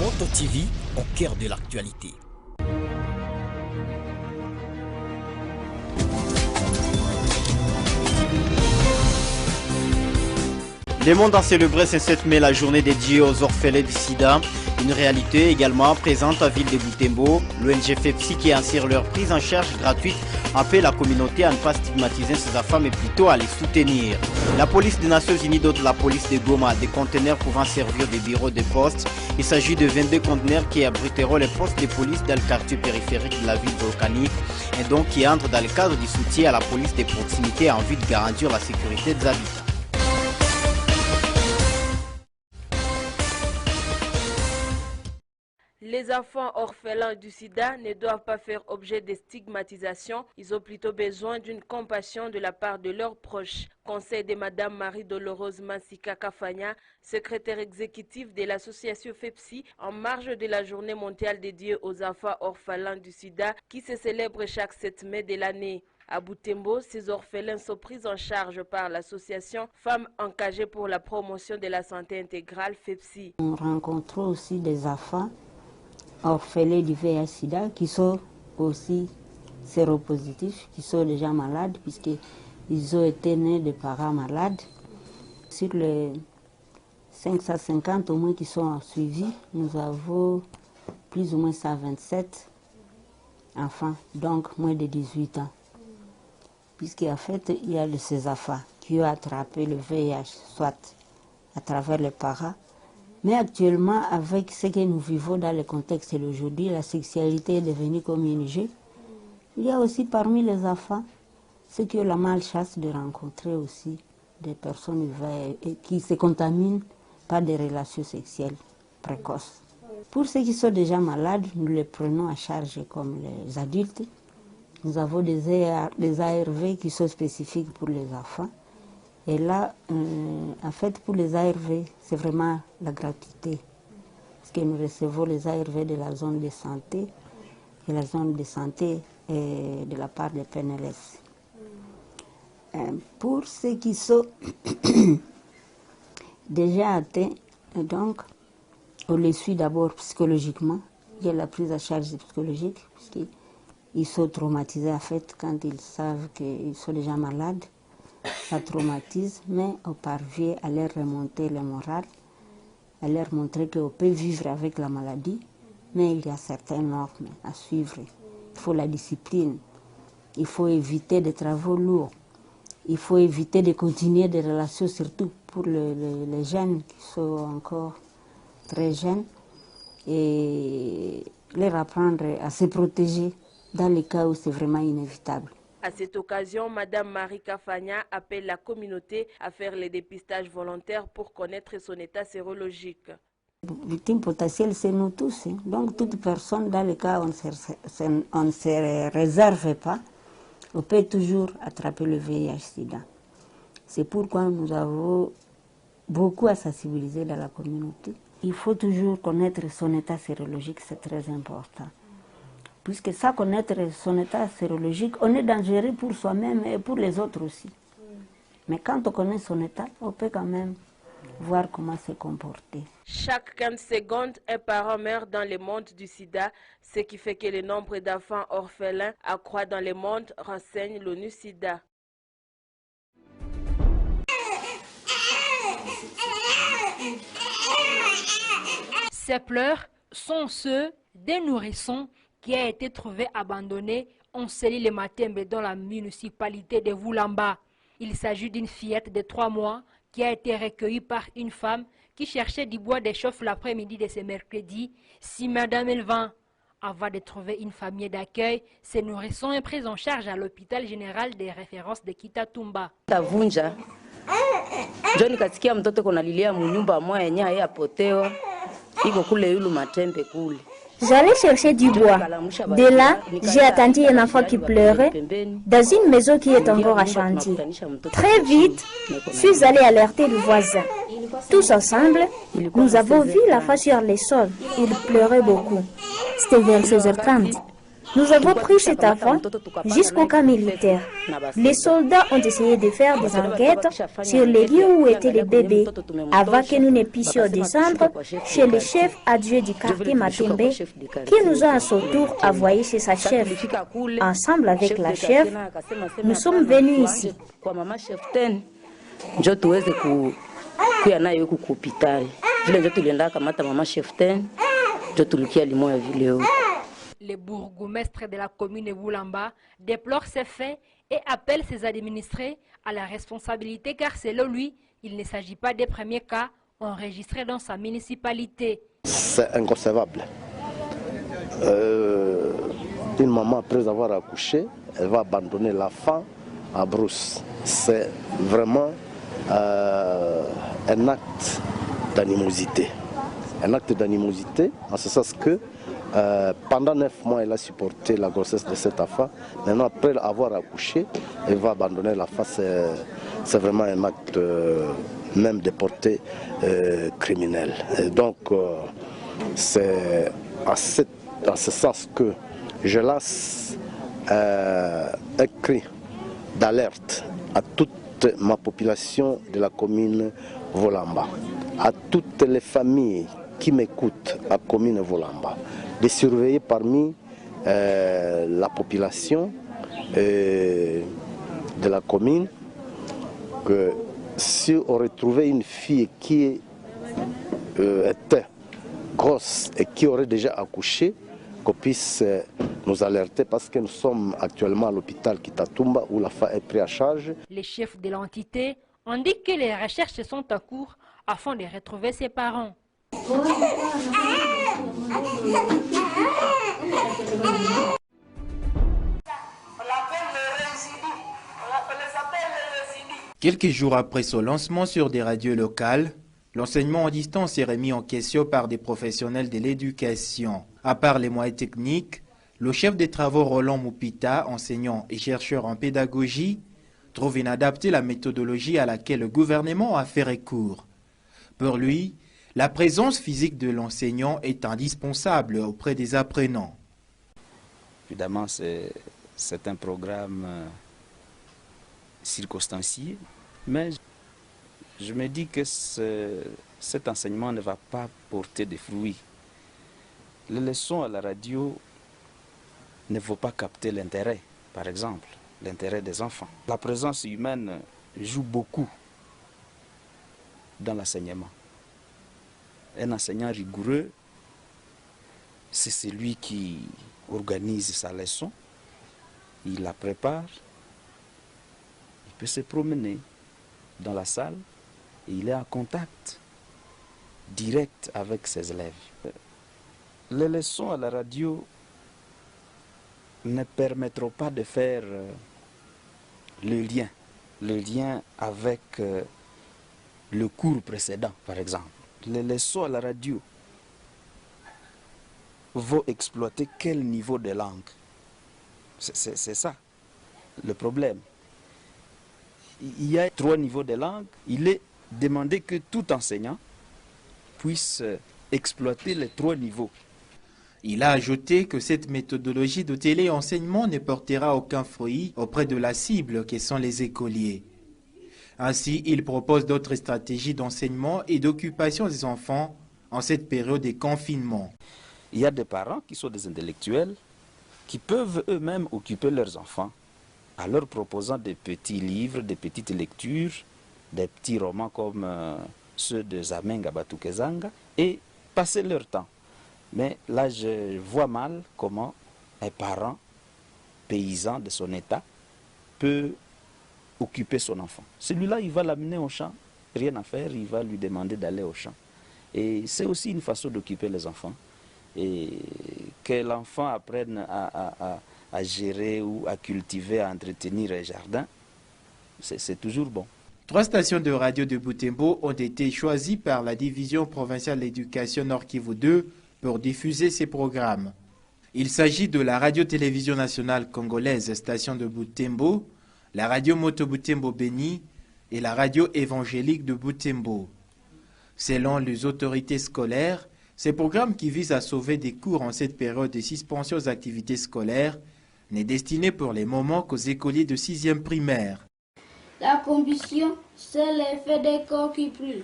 Moto TV au cœur de l'actualité. Le monde a célébré ce 7 mai la journée dédiée aux orphelins du sida. Une réalité également présente à Ville de Butembo. L'ONG FEPSI qui assure leur prise en charge gratuite appelle la communauté à ne pas stigmatiser ces enfants mais plutôt à les soutenir. La police des Nations Unies dote la police de Goma des conteneurs pouvant servir de bureaux de poste. Il s'agit de 22 conteneurs qui abriteront les postes de police dans le quartier périphérique de la ville volcanique et donc qui entrent dans le cadre du soutien à la police de proximité en vue de garantir la sécurité des habitants. Les enfants orphelins du sida ne doivent pas faire objet de stigmatisation. Ils ont plutôt besoin d'une compassion de la part de leurs proches. Conseil de Madame Marie-Dolorose Mansika Kafanya, secrétaire exécutive de l'association FEPSI, en marge de la journée mondiale dédiée aux enfants orphelins du sida qui se célèbre chaque 7 mai de l'année. À Butembo, ces orphelins sont pris en charge par l'association Femmes engagées pour la promotion de la santé intégrale FEPSI. On rencontre aussi des enfants orphelins du VIH-Sida qui sont aussi séropositifs, qui sont déjà malades puisqu'ils ont été nés de parents malades. Sur les 550 au moins qui sont suivis, nous avons plus ou moins 127 enfants, donc moins de 18 ans. Puisqu'en fait, il y a de ces enfants qui ont attrapé le VIH, soit à travers les parents. Mais actuellement, avec ce que nous vivons dans le contexte d'aujourd'hui, la sexualité est devenue comme une jeu. Il y a aussi parmi les enfants ceux qui ont la malchance de rencontrer aussi des personnes qui se contaminent par des relations sexuelles précoces. Pour ceux qui sont déjà malades, nous les prenons en charge comme les adultes. Nous avons des ARV qui sont spécifiques pour les enfants. Et là, en fait, pour les ARV, c'est vraiment la gratuité. Parce que nous recevons les ARV de la zone de santé, et la zone de santé est de la part des PNLS. Pour ceux qui sont déjà atteints, donc, on les suit d'abord psychologiquement. Il y a la prise en charge psychologique, puisqu'ils sont traumatisés, en fait, quand ils savent qu'ils sont déjà malades. Ça traumatise, mais on parvient à leur remonter le moral, à leur montrer qu'on peut vivre avec la maladie, mais il y a certaines normes à suivre. Il faut la discipline, il faut éviter des travaux lourds, il faut éviter de continuer des relations, surtout pour les jeunes qui sont encore très jeunes, et leur apprendre à se protéger dans les cas où c'est vraiment inévitable. À cette occasion, Madame Marie Kafanya appelle la communauté à faire les dépistages volontaires pour connaître son état sérologique. Victime potentielle, c'est nous tous. Donc, toute personne, dans le cas où on ne se réserve pas, on peut toujours attraper le VIH-Sida. C'est pourquoi nous avons beaucoup à sensibiliser dans la communauté. Il faut toujours connaître son état sérologique, c'est très important. Puisque sans connaître son état sérologique, on est dangereux pour soi-même et pour les autres aussi. Mais quand on connaît son état, on peut quand même voir comment se comporter. Chaque 15 secondes, un parent meurt dans le monde du sida, ce qui fait que le nombre d'enfants orphelins accroît dans le monde, renseigne l'ONU-SIDA. Ces pleurs sont ceux des nourrissons qui a été trouvé abandonné en Célie le Matembe dans la municipalité de Voulamba. Il s'agit d'une fillette de 3 mois qui a été recueillie par une femme qui cherchait du bois de chauffe l'après-midi de ce mercredi 6 mai 2020. Avant de trouver une famille d'accueil, ces nourrissons est pris en charge à l'hôpital général des références de Kitatumba. John kasikia mtoto konalilia munyumba moya yenye hayapotewa iko kule yulu Matembe kule. J'allais chercher du bois. De là, j'ai attendu un enfant qui pleurait dans une maison qui est encore à chantier. Très vite, je suis allée alerter le voisin. Tous ensemble, nous avons vu l'enfant sur le sol. Il pleurait beaucoup. C'était vers 16h30. Nous avons pris cet enfant jusqu'au camp militaire. Les soldats ont essayé de faire des enquêtes sur les lieux où étaient les bébés avant que nous ne puissions descendre chez le chef adjoint du quartier Matembe qui nous a à son tour envoyé chez sa chef. Ensemble avec la chef, nous sommes venus ici. Le bourgmestre de la commune Boulamba déplore ces faits et appelle ses administrés à la responsabilité car selon lui, il ne s'agit pas des premiers cas enregistrés dans sa municipalité. C'est inconcevable. Une maman, après avoir accouché, elle va abandonner l'enfant à brousse. C'est vraiment un acte d'animosité. Un acte d'animosité, en ce sens que pendant 9 mois, elle a supporté la grossesse de cet enfant. Maintenant, après avoir accouché, elle va abandonner l'enfant. C'est vraiment un acte même de portée criminelle. Et donc, c'est à ce sens que je lance un cri d'alerte à toute ma population de la commune Volamba, à toutes les familles qui m'écoutent à la commune Volamba, de surveiller parmi la population de la commune que si on retrouvait une fille qui était grosse et qui aurait déjà accouché, qu'on puisse nous alerter parce que nous sommes actuellement à l'hôpital Kitatumba où l'enfant est pris à charge. Les chefs de l'entité indiquent que les recherches sont en cours afin de retrouver ses parents. Quelques jours après son lancement sur des radios locales, l'enseignement à distance est remis en question par des professionnels de l'éducation. À part les moyens techniques, le chef des travaux Roland Moupita, enseignant et chercheur en pédagogie, trouve inadaptée la méthodologie à laquelle le gouvernement a fait recours. Pour lui, la présence physique de l'enseignant est indispensable auprès des apprenants. Évidemment, c'est un programme circonstancié, mais je me dis que cet enseignement ne va pas porter de fruits. Les leçons à la radio ne vont pas capter l'intérêt, par exemple, l'intérêt des enfants. La présence humaine joue beaucoup dans l'enseignement. Un enseignant rigoureux, c'est celui qui organise sa leçon, il la prépare, il peut se promener dans la salle et il est en contact direct avec ses élèves. Les leçons à la radio ne permettront pas de faire le lien avec le cours précédent, par exemple. Les leçons à la radio vont exploiter quel niveau de langue? C'est ça le problème. Il y a 3 niveaux de langue. Il est demandé que tout enseignant puisse exploiter les 3 niveaux. Il a ajouté que cette méthodologie de téléenseignement ne portera aucun fruit auprès de la cible que sont les écoliers. Ainsi, il propose d'autres stratégies d'enseignement et d'occupation des enfants en cette période de confinement. Il y a des parents qui sont des intellectuels qui peuvent eux-mêmes occuper leurs enfants en leur proposant des petits livres, des petites lectures, des petits romans comme ceux de Zamenga Batukezanga et passer leur temps. Mais là, je vois mal comment un parent paysan de son état peut occuper son enfant. Celui-là, il va l'amener au champ, rien à faire, il va lui demander d'aller au champ. Et c'est aussi une façon d'occuper les enfants. Et que l'enfant apprenne à gérer ou à cultiver, à entretenir un jardin, c'est toujours bon. 3 stations de radio de Butembo ont été choisies par la division provinciale de l'éducation Nord Kivu 2 pour diffuser ces programmes. Il s'agit de la radio-télévision nationale congolaise station de Butembo, la radio Moto Butembo Beni et la radio évangélique de Butembo. Selon les autorités scolaires, Ce programme qui vise à sauver des cours en cette période de suspension aux activités scolaires n'est destiné pour les moments qu'aux écoliers de 6e primaire. La combustion, c'est l'effet des corps qui brûlent.